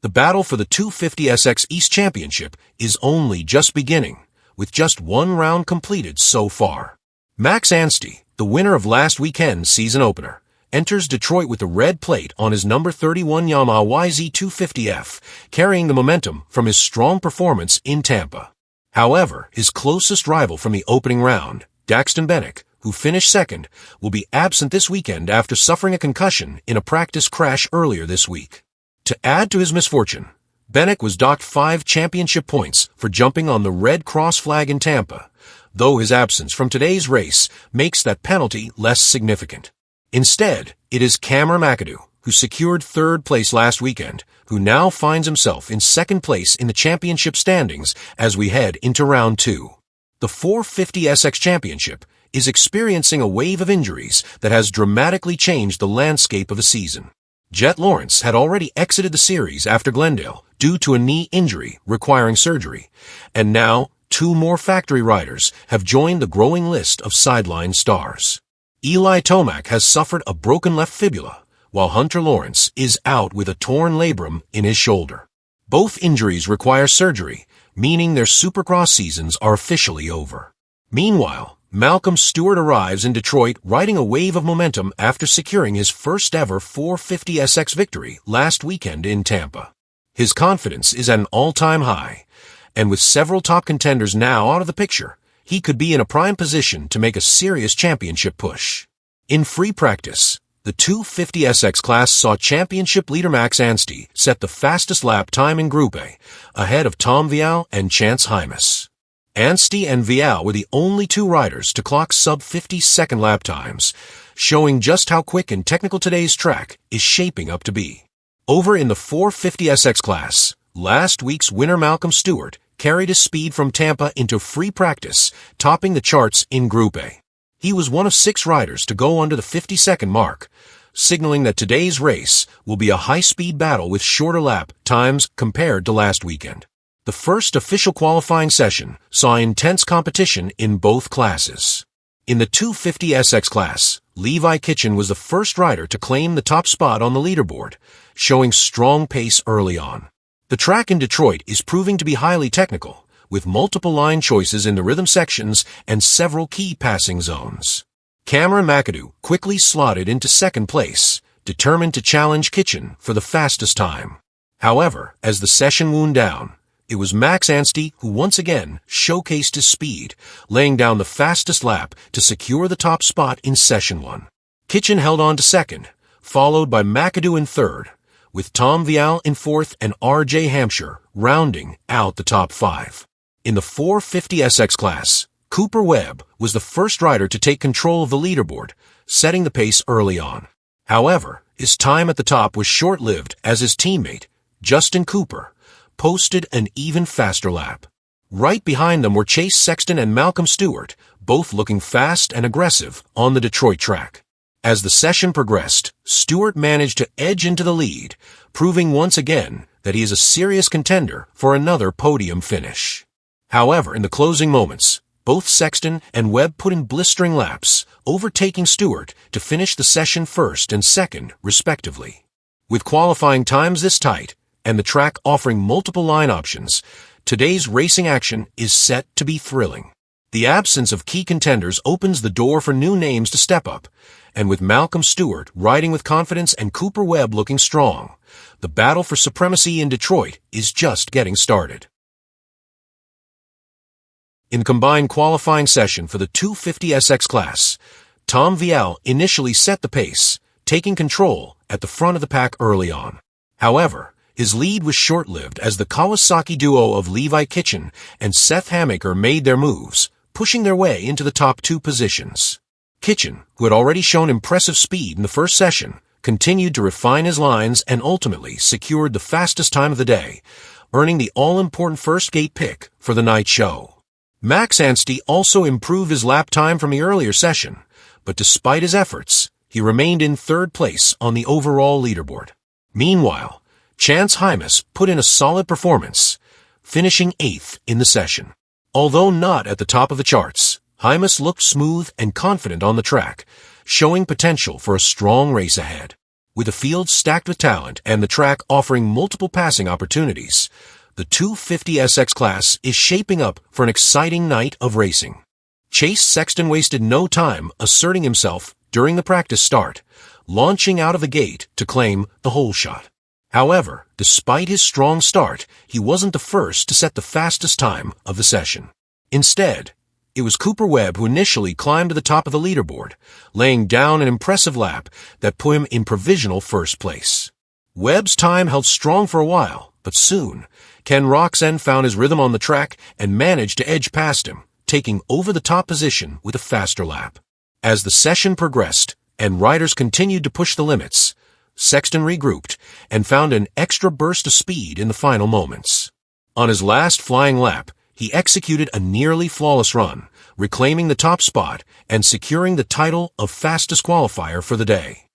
The battle for the 250SX East Championship is only just beginning, with just one round completed so far. Max Anstey, the winner of last weekend's season opener, enters Detroit with the red plate on his number 31 Yamaha YZ250F, carrying the momentum from his strong performance in Tampa. However, his closest rival from the opening round, Daxton Bennick, who finished second, will be absent this weekend after suffering a concussion in a practice crash earlier this week. To add to his misfortune, Bennick was docked 5 championship points for jumping on the red cross flag in Tampa, though his absence from today's race makes that penalty less significant. Instead, it is Cameron McAdoo, who secured third place last weekend, who now finds himself in second place in the championship standings as we head into round 2. The 450SX Championship is experiencing a wave of injuries that has dramatically changed the landscape of the season. Jet Lawrence had already exited the series after Glendale due to a knee injury requiring surgery, and now 2 more factory riders have joined the growing list of sideline stars. Eli Tomac has suffered a broken left fibula, while Hunter Lawrence is out with a torn labrum in his shoulder. Both injuries require surgery, meaning their Supercross seasons are officially over. Meanwhile, Malcolm Stewart arrives in Detroit riding a wave of momentum after securing his first ever 450SX victory last weekend in Tampa. His confidence is at an all-time high, and with several top contenders now out of the picture, he could be in a prime position to make a serious championship push. In free practice, the 250SX class saw championship leader Max Anstey set the fastest lap time in Group A, ahead of Tom Vial and Chance Hymas. Anstey and Vial were the only 2 riders to clock sub-50-second lap times, showing just how quick and technical today's track is shaping up to be. Over in the 450SX class, last week's winner Malcolm Stewart carried his speed from Tampa into free practice, topping the charts in Group A. He was one of 6 riders to go under the 50-second mark, signaling that today's race will be a high-speed battle with shorter lap times compared to last weekend. The first official qualifying session saw intense competition in both classes. In the 250SX class, Levi Kitchen was the first rider to claim the top spot on the leaderboard, showing strong pace early on. The track in Detroit is proving to be highly technical, with multiple line choices in the rhythm sections and several key passing zones. Cameron McAdoo quickly slotted into second place, determined to challenge Kitchen for the fastest time. However, as the session wound down, it was Max Anstey who once again showcased his speed, laying down the fastest lap to secure the top spot in Session 1. Kitchen held on to second, followed by McAdoo in third, with Tom Vial in fourth and R.J. Hampshire rounding out the top 5. In the 450SX class, Cooper Webb was the first rider to take control of the leaderboard, setting the pace early on. However, his time at the top was short-lived as his teammate, Justin Cooper, posted an even faster lap. Right behind them were Chase Sexton and Malcolm Stewart, both looking fast and aggressive on the Detroit track. As the session progressed, Stewart managed to edge into the lead, proving once again that he is a serious contender for another podium finish. However, in the closing moments, both Sexton and Webb put in blistering laps, overtaking Stewart to finish the session first and second, respectively. With qualifying times this tight, and the track offering multiple line options, today's racing action is set to be thrilling. The absence of key contenders opens the door for new names to step up, and with Malcolm Stewart riding with confidence and Cooper Webb looking strong, the battle for supremacy in Detroit is just getting started. In the combined qualifying session for the 250SX class, Tom Vial initially set the pace, taking control at the front of the pack early on. However, his lead was short-lived as the Kawasaki duo of Levi Kitchen and Seth Hamaker made their moves, pushing their way into the top 2 positions. Kitchen, who had already shown impressive speed in the first session, continued to refine his lines and ultimately secured the fastest time of the day, earning the all-important first gate pick for the night show. Max Anstey also improved his lap time from the earlier session, but despite his efforts, he remained in third place on the overall leaderboard. Meanwhile, Chance Hymas put in a solid performance, finishing 8th in the session. Although not at the top of the charts, Hymas looked smooth and confident on the track, showing potential for a strong race ahead. With a field stacked with talent and the track offering multiple passing opportunities, the 250SX class is shaping up for an exciting night of racing. Chase Sexton wasted no time asserting himself during the practice start, launching out of the gate to claim the hole shot. However, despite his strong start, he wasn't the first to set the fastest time of the session. Instead, it was Cooper Webb who initially climbed to the top of the leaderboard, laying down an impressive lap that put him in provisional first place. Webb's time held strong for a while, but soon, Ken Roczen found his rhythm on the track and managed to edge past him, taking over the top position with a faster lap. As the session progressed and riders continued to push the limits, Sexton regrouped and found an extra burst of speed in the final moments. On his last flying lap, he executed a nearly flawless run, reclaiming the top spot and securing the title of fastest qualifier for the day.